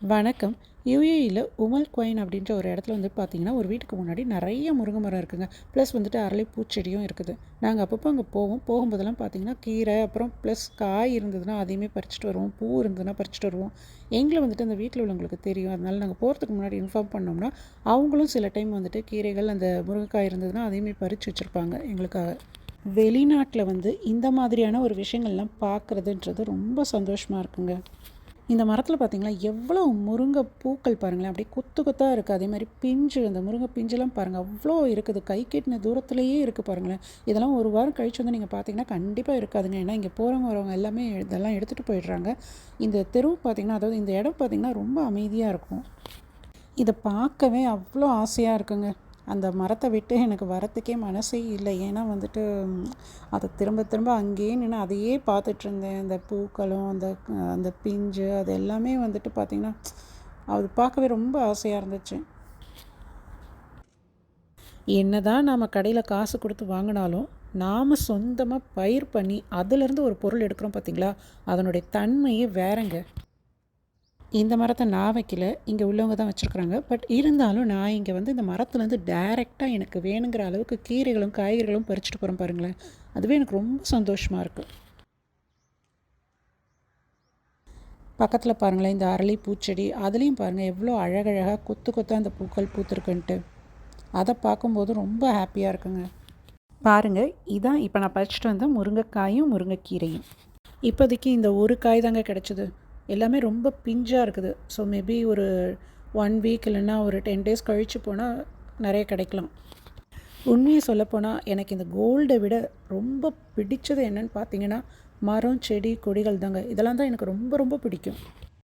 வணக்கம். யுஏஇல உமல் குவைன் அப்படின்ற ஒரு இடத்துல பார்த்தீங்கன்னா, ஒரு வீட்டுக்கு முன்னாடி நெறைய முருங்க மரம் இருக்குங்க. ப்ளஸ் அரளி பூச்செடியும் இருக்குது. நாங்க அப்பப்போ அங்கே போவோம். போகும்போதெல்லாம் பார்த்தீங்கன்னா, கீரை அப்புறம் ப்ளஸ் காய் இருந்ததுன்னா அதையுமே பறிச்சுட்டு வருவோம். பூ இருந்ததுன்னா பறிச்சுட்டு வருவோம். எங்கள அந்த வீட்ல உள்ளவங்களுக்கு தெரியும். அதனால நாங்க போறதுக்கு முன்னாடி இன்ஃபார்ம் பண்ணோம்னா, அவங்களும் சில டைம் கீரைகள் அந்த முருங்கைக்காய் இருந்ததுன்னா அதையுமே பறிச்சு வச்சிருப்பாங்க எங்களுக்காக. வெளிநாட்ல இந்த மாதிரியான ஒரு விஷயங்கள்லாம் பார்க்குறதுன்றது ரொம்ப சந்தோஷமா இருக்குங்க. இந்த மரத்தில பார்த்தீங்களா, எவ்வளோ முருங்கை பூக்கள் பாருங்களேன்! அப்படியே கொத்து கொத்தா இருக்குது. அதேமாதிரி பிஞ்சு அந்த முருங்கை பிஞ்சுலாம் பாருங்கள், அவ்வளோ இருக்குது. கை கெட்டின தூரத்திலேயே இருக்குது பாருங்களேன்! இதெல்லாம் ஒரு வாரம் கழிச்சு நீங்கள் பார்த்தீங்கன்னா, கண்டிப்பாக இருக்காதுங்க. ஏன்னா இங்கே போகிறவங்க வரவங்க எல்லாமே இதெல்லாம் எடுத்துகிட்டு போயிடுறாங்க. இந்த தெரு பார்த்தீங்கன்னா, அதாவது இந்த இடம் பார்த்தீங்கன்னா, ரொம்ப அமைதியாக இருக்கும். இத பார்க்கவே அவ்வளோ ஆசையாக இருக்குங்க. அந்த மரத்த விட்டு எனக்கு வரத்துக்கே மனசே இல்ல. ஏன்னா அத திரும்ப திரும்ப அங்கேயே நின்னு அதையே பார்த்துட்ருந்தேன். அந்த பூக்களும், அந்த அந்த பிஞ்சு அது எல்லாமே பார்த்தீங்கன்னா, அது பார்க்கவே ரொம்ப ஆசையா இருந்துச்சு. என்னதான் நாம கடையில காசு குடுத்து வாங்குனாலும், நாம சொந்தமா பயிர் பண்ணி, அதுலேருந்து ஒரு பொருள் எடுக்கிறோம் பார்த்தீங்களா? அதனுடைய தன்மையே வேறங்க. இந்த மரத்த நான் வைக்கல. இங்க உள்ளவங்க தான் வச்சிருக்கிறாங்க. பட் இருந்தாலும் நான் இங்க இந்த மரத்துலேருந்து டைரக்ட்டா எனக்கு வேணுங்கிற அளவுக்கு கீரைகளும், காய்கறிகளும் பறிச்சுட்டு போறேன் பாருங்களேன். அதுவே எனக்கு ரொம்ப சந்தோஷமா இருக்கு. பக்கத்துல பாருங்களேன், இந்த அரளி பூச்செடி, அதுலயும் பாருங்க எவ்வளோ அழகழகா கொத்து கொத்தா அந்த பூக்கள் பூத்திருக்குன்ட்டு. அத பார்க்கும்போது ரொம்ப ஹேப்பியா இருக்குங்க. பாருங்க, இதான் இப்ப நான் பறிச்சுட்டு வந்த முருங்கைக்காயும், முருங்கைக்கீரையும். இப்போதைக்கு இந்த ஒரு காய் தாங்க கிடைச்சது. எல்லாமே ரொம்ப பிஞ்சா இருக்குது. ஸோ மேபி ஒரு 1 வீக் இல்லைன்னா ஒரு 10 டேஸ் கழித்து போனால் நிறைய கிடைக்கலாம். உண்மையை சொல்லப்போனால் எனக்கு இந்த கோல்டை விட ரொம்ப பிடிச்சது என்னன்னு பார்த்தீங்கன்னா, மரம், செடி, கொடிகள் தாங்க. இதெல்லாம் தான் எனக்கு ரொம்ப ரொம்ப பிடிக்கும்.